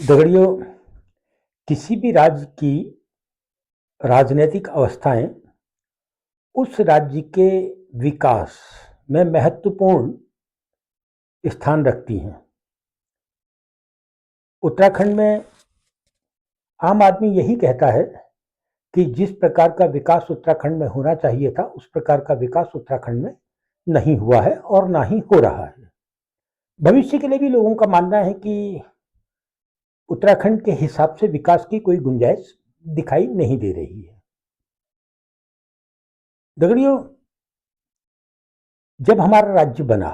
दगड़ियों, किसी भी राज्य की राजनीतिक अवस्थाएं उस राज्य के विकास में महत्वपूर्ण स्थान रखती हैं। उत्तराखंड में आम आदमी यही कहता है कि जिस प्रकार का विकास उत्तराखंड में होना चाहिए था, उस प्रकार का विकास उत्तराखंड में नहीं हुआ है और ना ही हो रहा है। भविष्य के लिए भी लोगों का मानना है कि उत्तराखंड के हिसाब से विकास की कोई गुंजाइश दिखाई नहीं दे रही है। दगड़ियों, जब हमारा राज्य बना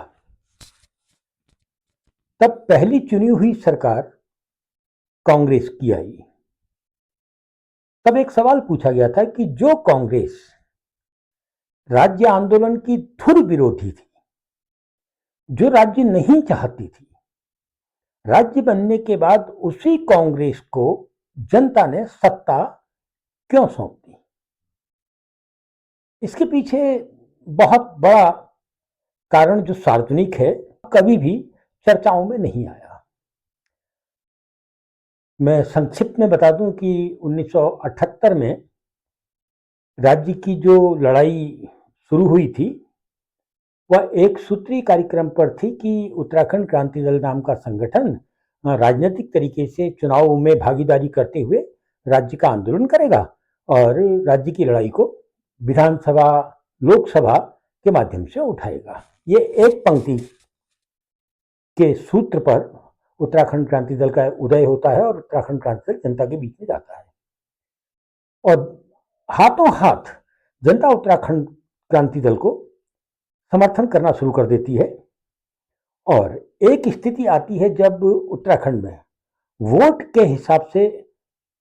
तब पहली चुनी हुई सरकार कांग्रेस की आई। तब एक सवाल पूछा गया था कि जो कांग्रेस राज्य आंदोलन की धुर विरोधी थी, जो राज्य नहीं चाहती थी, राज्य बनने के बाद उसी कांग्रेस को जनता ने सत्ता क्यों सौंप दी? इसके पीछे बहुत बड़ा कारण जो सार्वजनिक है, कभी भी चर्चाओं में नहीं आया। मैं संक्षिप्त में बता दूं कि 1978 में राज्य की जो लड़ाई शुरू हुई थी, वह एक सूत्री कार्यक्रम पर थी कि उत्तराखंड क्रांति दल नाम का संगठन राजनीतिक तरीके से चुनाव में भागीदारी करते हुए राज्य का आंदोलन करेगा और राज्य की लड़ाई को विधानसभा, लोकसभा के माध्यम से उठाएगा। ये एक पंक्ति के सूत्र पर उत्तराखंड क्रांति दल का उदय होता है और उत्तराखंड क्रांति दल जनता के बीच में जाता है और हाथों हाथ जनता उत्तराखंड क्रांति दल को समर्थन करना शुरू कर देती है। और एक स्थिति आती है जब उत्तराखंड में वोट के हिसाब से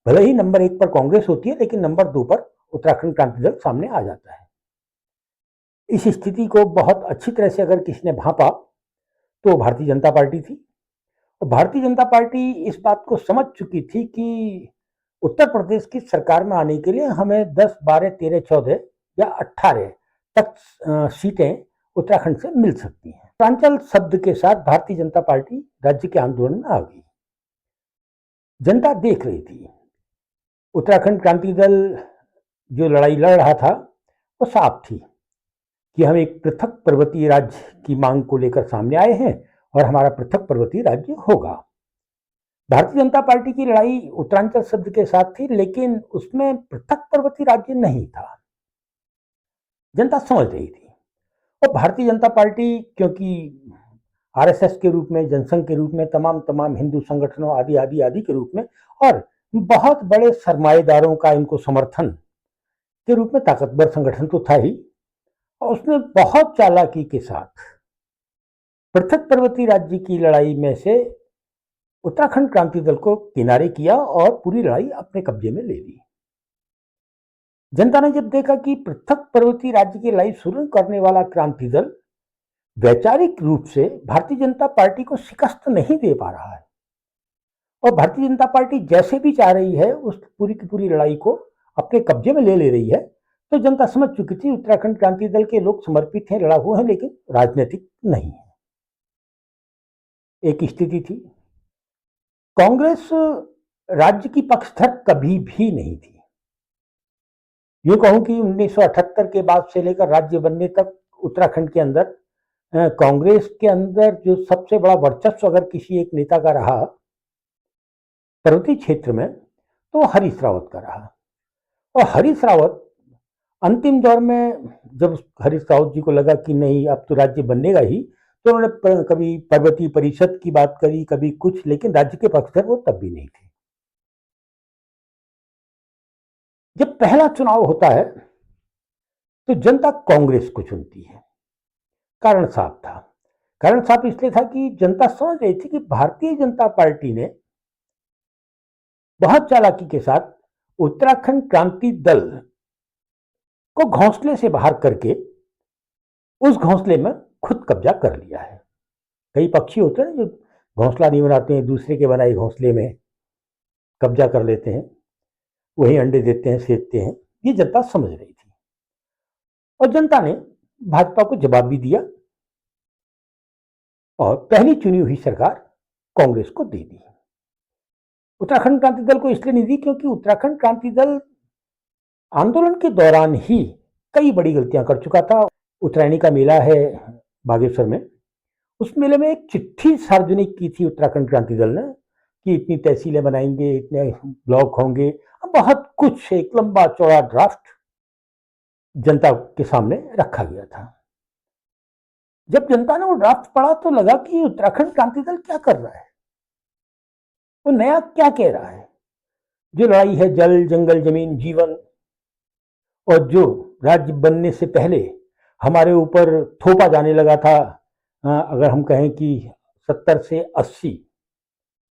भले ही नंबर 1 पर कांग्रेस होती है, लेकिन नंबर 2 पर उत्तराखंड क्रांति दल सामने आ जाता है। इस स्थिति को बहुत अच्छी तरह से अगर किसी ने भांपा तो भारतीय जनता पार्टी थी। और भारतीय जनता पार्टी इस बात को समझ चुकी थी कि उत्तर प्रदेश की सरकार में आने के लिए हमें 10, 12, 13, 14 या 18 तक सीटें उत्तराखंड से मिल सकती हैं। उत्तरांचल शब्द के साथ भारतीय जनता पार्टी राज्य के आंदोलन में आ गई। जनता देख रही थी। उत्तराखंड क्रांति दल जो लड़ाई लड़ रहा था वो साफ थी कि हम एक पृथक पर्वतीय राज्य की मांग को लेकर सामने आए हैं और हमारा पृथक पर्वतीय राज्य होगा। भारतीय जनता पार्टी की लड़ाई उत्तरांचल शब्द के साथ थी, लेकिन उसमें पृथक पर्वतीय राज्य नहीं था। जनता समझ रही थी। और भारतीय जनता पार्टी, क्योंकि आरएसएस के रूप में, जनसंघ के रूप में, तमाम हिंदू संगठनों आदि आदि आदि के रूप में और बहुत बड़े सरमाएदारों का इनको समर्थन के रूप में ताकतवर संगठन तो था ही, और उसने बहुत चालाकी के साथ पृथक पर्वतीय राज्य की लड़ाई में से उत्तराखंड क्रांति दल को किनारे किया और पूरी लड़ाई अपने कब्जे में ले ली। जनता ने जब देखा कि पृथक पर्वतीय राज्य की लड़ाई शुरू करने वाला क्रांति दल वैचारिक रूप से भारतीय जनता पार्टी को शिकस्त नहीं दे पा रहा है और भारतीय जनता पार्टी जैसे भी चाह रही है उस पूरी की पूरी लड़ाई को अपने कब्जे में ले रही है, तो जनता समझ चुकी थी उत्तराखंड क्रांति दल के लोग समर्पित हैं, लड़ा हुए हैं, लेकिन राजनीतिक नहीं है। एक स्थिति थी। कांग्रेस राज्य की पक्षधर कभी भी नहीं थी। यूं कहूं कि 1978 के बाद से लेकर राज्य बनने तक उत्तराखंड के अंदर कांग्रेस के अंदर जो सबसे बड़ा वर्चस्व अगर किसी एक नेता का रहा पर्वतीय क्षेत्र में, तो हरीश रावत का रहा। और हरीश रावत अंतिम दौर में, जब हरीश रावत जी को लगा कि नहीं अब तो राज्य बनेगा ही, तो उन्होंने कभी पर्वतीय परिषद की बात करी, कभी कुछ, लेकिन राज्य के पक्षधर वो तब भी नहीं थे। जब पहला चुनाव होता है तो जनता कांग्रेस को चुनती है। कारण साफ था। कारण साफ इसलिए था कि जनता समझ रही थी कि भारतीय जनता पार्टी ने बहुत चालाकी के साथ उत्तराखंड क्रांति दल को घोंसले से बाहर करके उस घोंसले में खुद कब्जा कर लिया है। कई पक्षी होते हैं जो घोंसला नहीं बनाते हैं, दूसरे के बनाए घोंसले में कब्जा कर लेते हैं, वही अंडे देते हैं, सेकते हैं। ये जनता समझ रही थी और जनता ने भाजपा को जवाब भी दिया और पहली चुनी हुई सरकार कांग्रेस को दे दी। उत्तराखंड क्रांति दल को इसलिए नहीं दी क्योंकि उत्तराखंड क्रांति दल आंदोलन के दौरान ही कई बड़ी गलतियां कर चुका था। उत्तरायणी का मेला है बागेश्वर में, उस मेले में एक चिट्ठी सार्वजनिक की थी उत्तराखंड क्रांति दल ने कि इतनी तहसीलें बनाएंगे, इतने ब्लॉक होंगे, बहुत कुछ एक लंबा चौड़ा ड्राफ्ट जनता के सामने रखा गया था। जब जनता ने वो ड्राफ्ट पढ़ा तो लगा कि उत्तराखंड क्रांति दल क्या कर रहा है, वो नया क्या कह रहा है। जो लड़ाई है जल जंगल जमीन जीवन, और जो राज्य बनने से पहले हमारे ऊपर थोपा जाने लगा था, अगर हम कहें कि 70 से 80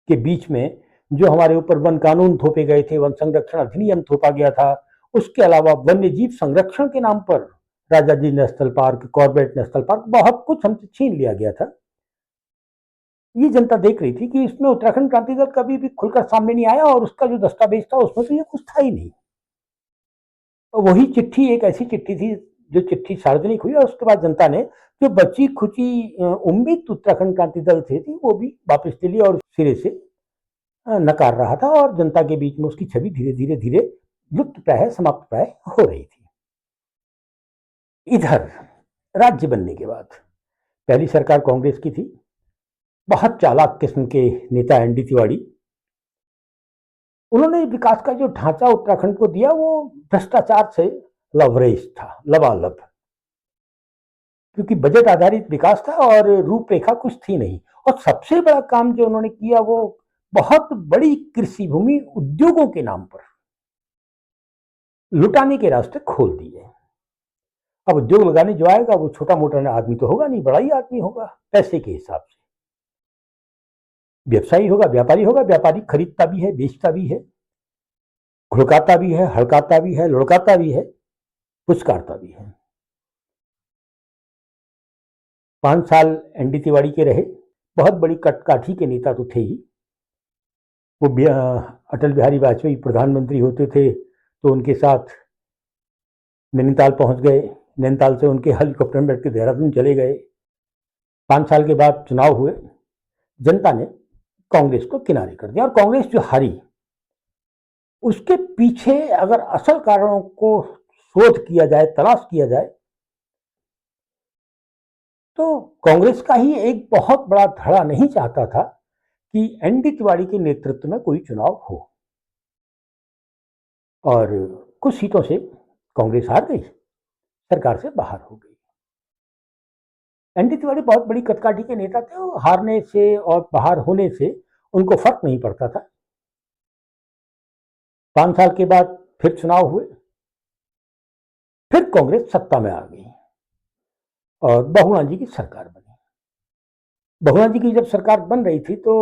के बीच में जो हमारे ऊपर वन कानून थोपे गए थे, वन संरक्षण अधिनियम थोपा गया था, उसके अलावा वन्य जीव संरक्षण के नाम पर Rajaji national park, Corbett national park, बहुत कुछ हमसे छीन लिया गया था। ये जनता देख रही थी कि इसमें उत्तराखंड क्रांति दल कभी भी खुलकर सामने नहीं आया और उसका जो दस्तावेज था उसमें तो ये कुछ था ही नहीं। वही चिट्ठी एक ऐसी चिट्ठी थी जो चिट्ठी सार्वजनिक हुई और उसके बाद जनता ने जो बची खुची उम्मीद उत्तराखंड क्रांति दल से थी वो भी वापस ले ली और सिरे से नकार रहा था और जनता के बीच में उसकी छवि धीरे धीरे धीरे लुप्त प्राय समाप्त प्राय हो रही थी। इधर राज्य बनने के बाद पहली सरकार कांग्रेस की थी, बहुत चालाक किस्म के नेता एनडी तिवारी, उन्होंने विकास का जो ढांचा उत्तराखंड को दिया वो भ्रष्टाचार से लवरेज था, लबालब, क्योंकि बजट आधारित विकास था और रूपरेखा कुछ थी नहीं। और सबसे बड़ा काम जो उन्होंने किया वो बहुत बड़ी कृषि भूमि उद्योगों के नाम पर लुटाने के रास्ते खोल दिए। अब उद्योग लगाने जो आएगा वो छोटा मोटा आदमी तो होगा नहीं, बड़ा ही आदमी होगा, पैसे के हिसाब से व्यवसायी होगा, व्यापारी होगा। व्यापारी खरीदता भी है, बेचता भी है, घुड़काता भी है, हड़काता भी है, लुढ़काता भी है, पुचकारता भी है। 5 साल एनडी तिवारी के रहे, बहुत बड़ी कटकाठी के नेता तो थे ही। वो अटल बिहारी वाजपेयी प्रधानमंत्री होते थे तो उनके साथ नैनीताल पहुंच गए, नैनीताल से उनके हेलीकॉप्टर में बैठ के देहरादून चले गए। 5 साल के बाद चुनाव हुए, जनता ने कांग्रेस को किनारे कर दिया और कांग्रेस जो हारी, उसके पीछे अगर असल कारणों को शोध किया जाए, तलाश किया जाए, तो कांग्रेस का ही एक बहुत बड़ा धड़ा नहीं चाहता था कि एनडी तिवारी के नेतृत्व में कोई चुनाव हो, और कुछ सीटों से कांग्रेस हार गई, सरकार से बाहर हो गई। एनडी तिवारी बहुत बड़ी कटकाठी के नेता थे, और हारने से और बाहर होने से उनको फर्क नहीं पड़ता था। 5 साल के बाद फिर चुनाव हुए, फिर कांग्रेस सत्ता में आ गई और बहुगुणा जी की सरकार बनी। बहुगुणा जी की जब सरकार बन रही थी तो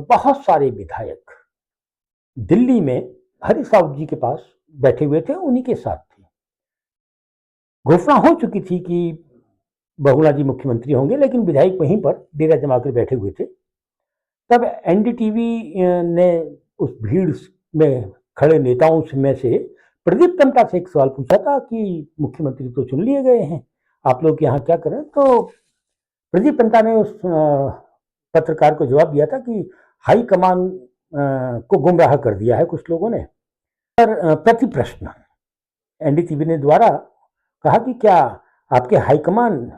बहुत सारे विधायक दिल्ली में हरीश रावत जी के पास बैठे हुए थे, उन्हीं के साथ थे। घोषणा हो चुकी थी कि बहुगुणा जी मुख्यमंत्री होंगे, लेकिन विधायक वहीं पर डेरा जमाकर बैठे हुए थे। तब एनडीटीवी ने उस भीड़ में खड़े नेताओं में से प्रदीप टम्टा से एक सवाल पूछा था कि मुख्यमंत्री तो चुन लिए गए हैं, आप लोग यहाँ क्या करें। तो प्रदीप टम्टा ने उस पत्रकार को जवाब दिया था कि हाई कमान को गुमराह कर दिया है कुछ लोगों ने। पर प्रति प्रश्न एनडीटीवी ने द्वारा कहा कि क्या आपके हाईकमान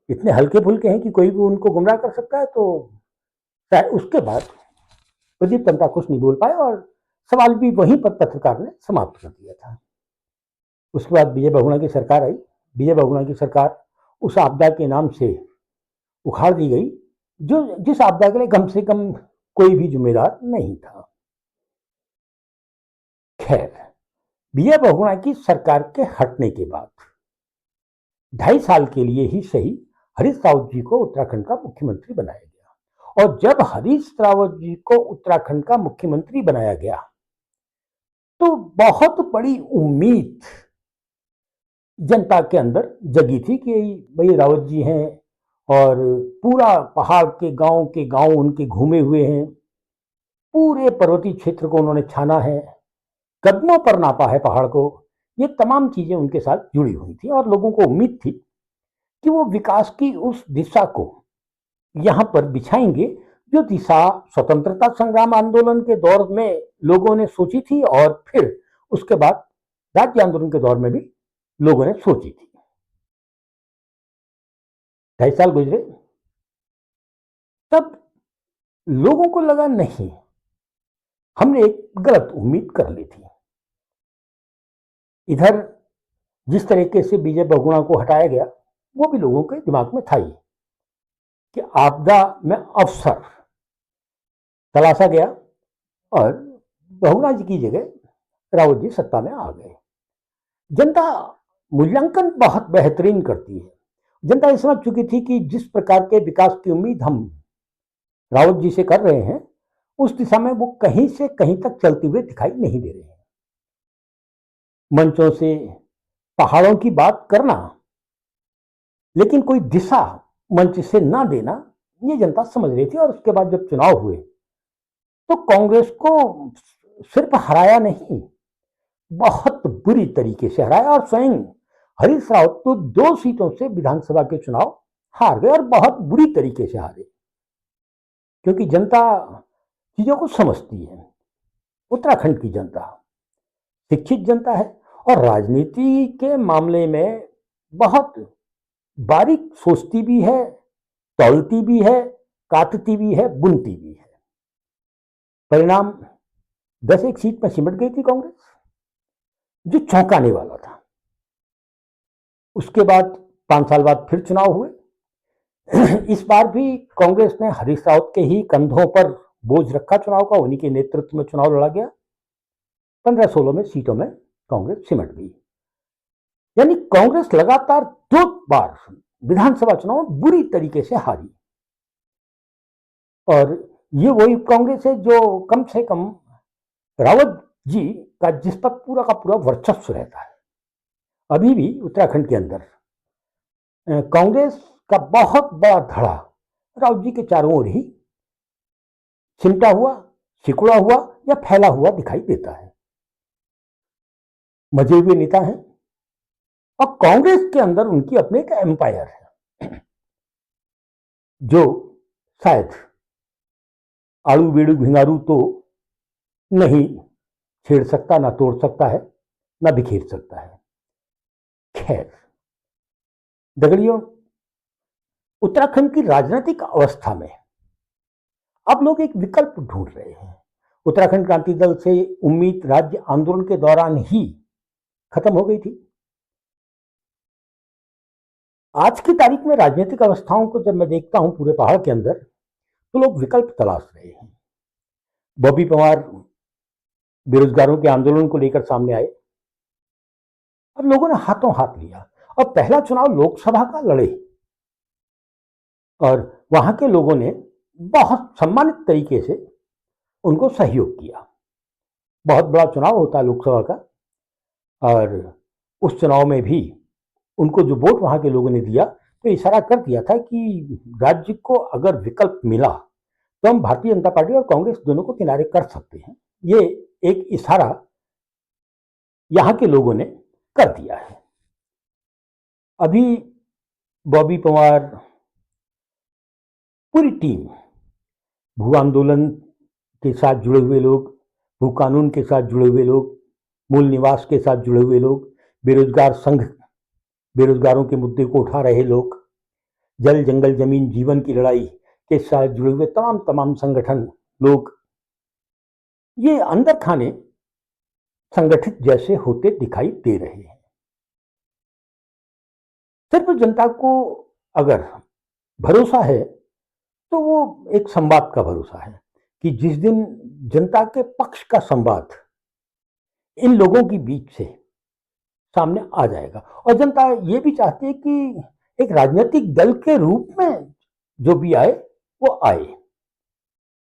इतने हल्के फुल्के हैं कि कोई भी उनको गुमराह कर सकता है। तो उसके बाद प्रदीप टम्टा कुछ नहीं बोल पाए और सवाल भी वहीं पर पत्रकार ने समाप्त कर दिया था। उसके बाद विजय बहुगुणा की सरकार आई। विजय बहुगुणा की सरकार उस आपदा के नाम से उखाड़ दी गई जो जिस आपदा के लिए कम से कम कोई भी जिम्मेदार नहीं था। खैर, विजय बहुगुणा की सरकार के हटने के बाद 2.5 साल के लिए ही सही हरीश रावत जी को उत्तराखंड का मुख्यमंत्री बनाया गया। और जब हरीश रावत जी को उत्तराखंड का मुख्यमंत्री बनाया गया तो बहुत बड़ी उम्मीद जनता के अंदर जगी थी कि भाई रावत जी हैं और पूरा पहाड़ के गांव उनके घूमे हुए हैं, पूरे पर्वतीय क्षेत्र को उन्होंने छाना है, कदमों पर नापा है पहाड़ को। ये तमाम चीजें उनके साथ जुड़ी हुई थी और लोगों को उम्मीद थी कि वो विकास की उस दिशा को यहां पर बिछाएंगे जो दिशा स्वतंत्रता संग्राम आंदोलन के दौर में लोगों ने सोची थी और फिर उसके बाद राज्य आंदोलन के दौर में भी लोगों ने सोची थी। 2.5 साल गुजरे, तब लोगों को लगा नहीं, हमने एक गलत उम्मीद कर ली थी। इधर जिस तरीके से विजय बहुगुणा को हटाया गया वो भी लोगों के दिमाग में था ही कि आपदा में अवसर तलाशा गया और बहुगुणा जी की जगह रावत जी सत्ता में आ गए। जनता मूल्यांकन बहुत बेहतरीन करती है। जनता ये समझ चुकी थी कि जिस प्रकार के विकास की उम्मीद हम रावत जी से कर रहे हैं उस दिशा में वो कहीं से कहीं तक चलते हुए दिखाई नहीं दे रहे हैं। मंचों से पहाड़ों की बात करना लेकिन कोई दिशा मंच से ना देना, ये जनता समझ रही थी। और उसके बाद जब चुनाव हुए तो कांग्रेस को सिर्फ हराया नहीं, बहुत बुरी तरीके से हराया और स्वयं हरीश रावत तो 2 सीटों से विधानसभा के चुनाव हार गए और बहुत बुरी तरीके से हारे, क्योंकि जनता चीजों को समझती है। उत्तराखंड की जनता शिक्षित जनता है और राजनीति के मामले में बहुत बारीक सोचती भी है, तौलती भी है, काटती भी है, बुनती भी है। परिणाम 10 सीट में सिमट गई थी कांग्रेस, जो चौंकाने वाला था। उसके बाद 5 साल बाद फिर चुनाव हुए। इस बार भी कांग्रेस ने हरीश रावत के ही कंधों पर बोझ रखा चुनाव का, उन्हीं के नेतृत्व में चुनाव लड़ा गया। 15-16 में सीटों में कांग्रेस सिमट गई। यानी कांग्रेस लगातार 2 बार विधानसभा चुनाव बुरी तरीके से हारी। और ये वही कांग्रेस है जो कम से कम रावत जी का जिस पर पूरा का पूरा वर्चस्व रहता है। अभी भी उत्तराखंड के अंदर कांग्रेस का बहुत बड़ा धड़ा रावत जी के चारों ओर ही सिमटा हुआ, सिकुड़ा हुआ या फैला हुआ दिखाई देता है। मजे हुए नेता हैं और कांग्रेस के अंदर उनकी अपने एक एम्पायर है जो शायद आड़ू बेड़ू भिंगारू तो नहीं छेड़ सकता, ना तोड़ सकता है, ना बिखेर सकता है। खैर दगड़ियों, उत्तराखंड की राजनीतिक अवस्था में अब लोग एक विकल्प ढूंढ रहे हैं। उत्तराखंड क्रांति दल से उम्मीद राज्य आंदोलन के दौरान ही खत्म हो गई थी। आज की तारीख में राजनीतिक अवस्थाओं को जब मैं देखता हूं पूरे पहाड़ के अंदर, तो लोग विकल्प तलाश रहे हैं। बॉबी पवार बेरोजगारों के आंदोलन को लेकर सामने आए और लोगों ने हाथों हाथ लिया और पहला चुनाव लोकसभा का लड़े और वहां के लोगों ने बहुत सम्मानित तरीके से उनको सहयोग किया। बहुत बड़ा चुनाव होता है लोकसभा का और उस चुनाव में भी उनको जो वोट वहां के लोगों ने दिया तो इशारा कर दिया था कि राज्य को अगर विकल्प मिला तो हम भारतीय जनता पार्टी और कांग्रेस दोनों को किनारे कर सकते हैं। ये एक इशारा यहां के लोगों ने कर दिया है। अभी बॉबी पवार पूरी टीम, भू आंदोलन के साथ जुड़े हुए लोग, भू कानून के साथ जुड़े हुए लोग, मूल निवास के साथ जुड़े हुए लोग, बेरोजगार संघ, बेरोजगारों के मुद्दे को उठा रहे लोग, जल जंगल जमीन जीवन की लड़ाई के साथ जुड़े हुए तमाम संगठन लोग, ये अंदर खाने संगठित जैसे होते दिखाई दे रहे हैं। सिर्फ जनता को अगर भरोसा है तो वो एक संवाद का भरोसा है कि जिस दिन जनता के पक्ष का संवाद इन लोगों के बीच से सामने आ जाएगा, और जनता ये भी चाहती है कि एक राजनीतिक दल के रूप में जो भी आए वो आए।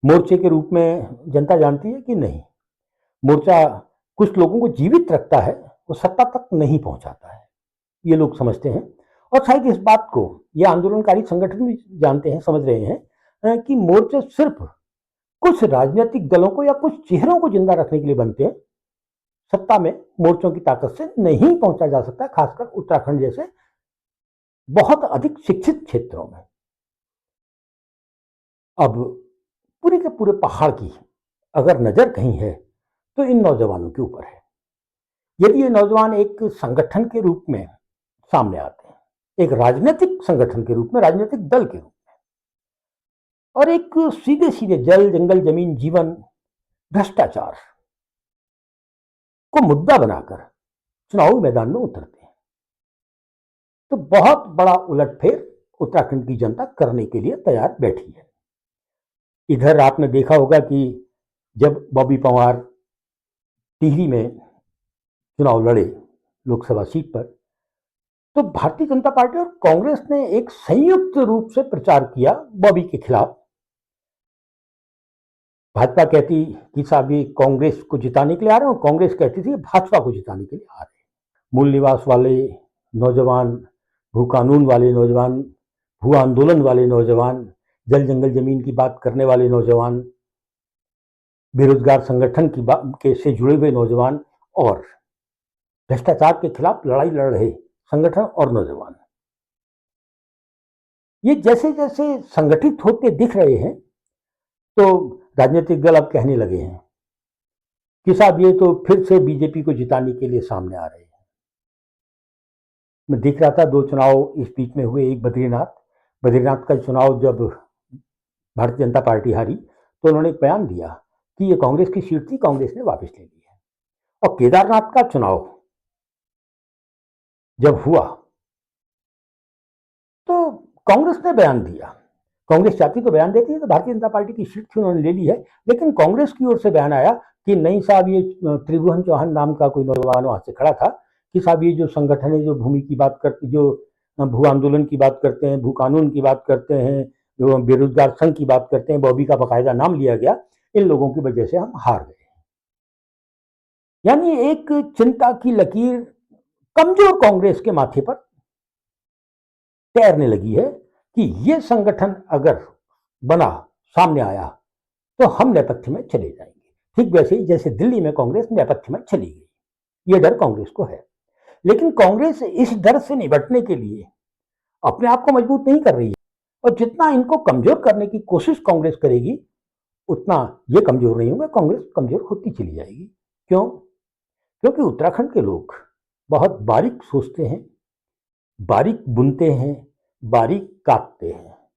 मोर्चे के रूप में जनता जानती है कि नहीं, मोर्चा कुछ लोगों को जीवित रखता है, वो सत्ता तक नहीं पहुंचाता है, ये लोग समझते हैं। और शायद इस बात को ये आंदोलनकारी संगठन भी जानते हैं, समझ रहे हैं कि मोर्चे सिर्फ कुछ राजनीतिक दलों को या कुछ चेहरों को जिंदा रखने के लिए बनते हैं। सत्ता में मोर्चों की ताकत से नहीं पहुंचा जा सकता, खासकर उत्तराखंड जैसे बहुत अधिक शिक्षित क्षेत्रों में। अब पूरे के पूरे पहाड़ की अगर नजर कहीं है तो इन नौजवानों के ऊपर है। यदि ये नौजवान एक संगठन के रूप में सामने आते हैं, एक राजनीतिक संगठन के रूप में, राजनीतिक दल के रूप में, और एक सीधे सीधे जल जंगल जमीन जीवन भ्रष्टाचार को मुद्दा बनाकर चुनावी मैदान में उतरते हैं, तो बहुत बड़ा उलटफेर उत्तराखंड की जनता करने के लिए तैयार बैठी है। इधर आपने देखा होगा कि जब बॉबी पंवार टिहरी में चुनाव लड़े लोकसभा सीट पर, तो भारतीय जनता पार्टी और कांग्रेस ने एक संयुक्त रूप से प्रचार किया बॉबी के खिलाफ। भाजपा कहती कि साहब ये कांग्रेस को जिताने के लिए आ रहे हैं, और कांग्रेस कहती थी भाजपा को जिताने के लिए आ रहे हैं। मूल निवास वाले नौजवान, भू कानून वाले नौजवान, भू आंदोलन वाले नौजवान, जल जंगल जमीन की बात करने वाले नौजवान, बेरोजगार संगठन की के से जुड़े हुए नौजवान, और भ्रष्टाचार के खिलाफ लड़ाई लड़ रहे संगठन और नौजवान, ये जैसे जैसे संगठित होते दिख रहे हैं, तो राजनीतिक दल अब कहने लगे हैं कि साहब ये तो फिर से बीजेपी को जिताने के लिए सामने आ रहे हैं। मैं देख रहा था 2 चुनाव इस बीच में हुए, एक बद्रीनाथ का चुनाव जब भारतीय जनता पार्टी हारी तो उन्होंने एक बयान दिया कि ये कांग्रेस की सीट थी, कांग्रेस ने वापस ले ली है। और केदारनाथ का चुनाव जब हुआ तो कांग्रेस ने बयान दिया, कांग्रेस चाहती तो बयान देती है, तो भारतीय जनता पार्टी की सीट थी, उन्होंने ले ली है, लेकिन कांग्रेस की ओर से बयान आया कि नहीं साहब, ये त्रिभुवन चौहान नाम का कोई नौजवान वहां से खड़ा था कि साहब ये जो संगठन है, जो भूमि की बात करते, जो भू आंदोलन की बात करते हैं, भू कानून की बात करते हैं, जो बेरोजगार संघ की बात करते हैं, बॉबी का बाकायदा नाम लिया गया, इन लोगों की वजह से हम हार गए। यानी एक चिंता की लकीर कमजोर कांग्रेस के माथे पर तैरने लगी है कि ये संगठन अगर बना, सामने आया, तो हम नेपथ्य में चले जाएंगे। ठीक वैसे ही जैसे दिल्ली में कांग्रेस नेपथ्य में चली गई, ये डर कांग्रेस को है। लेकिन कांग्रेस इस डर से निपटने के लिए अपने आप को मजबूत नहीं कर रही है, और जितना इनको कमजोर करने की कोशिश कांग्रेस करेगी, उतना ये कमजोर नहीं होगा, कांग्रेस कमजोर होती चली जाएगी। क्यों? क्योंकि उत्तराखंड के लोग बहुत बारीक सोचते हैं, बारीक बुनते हैं, बारीक काटते हैं।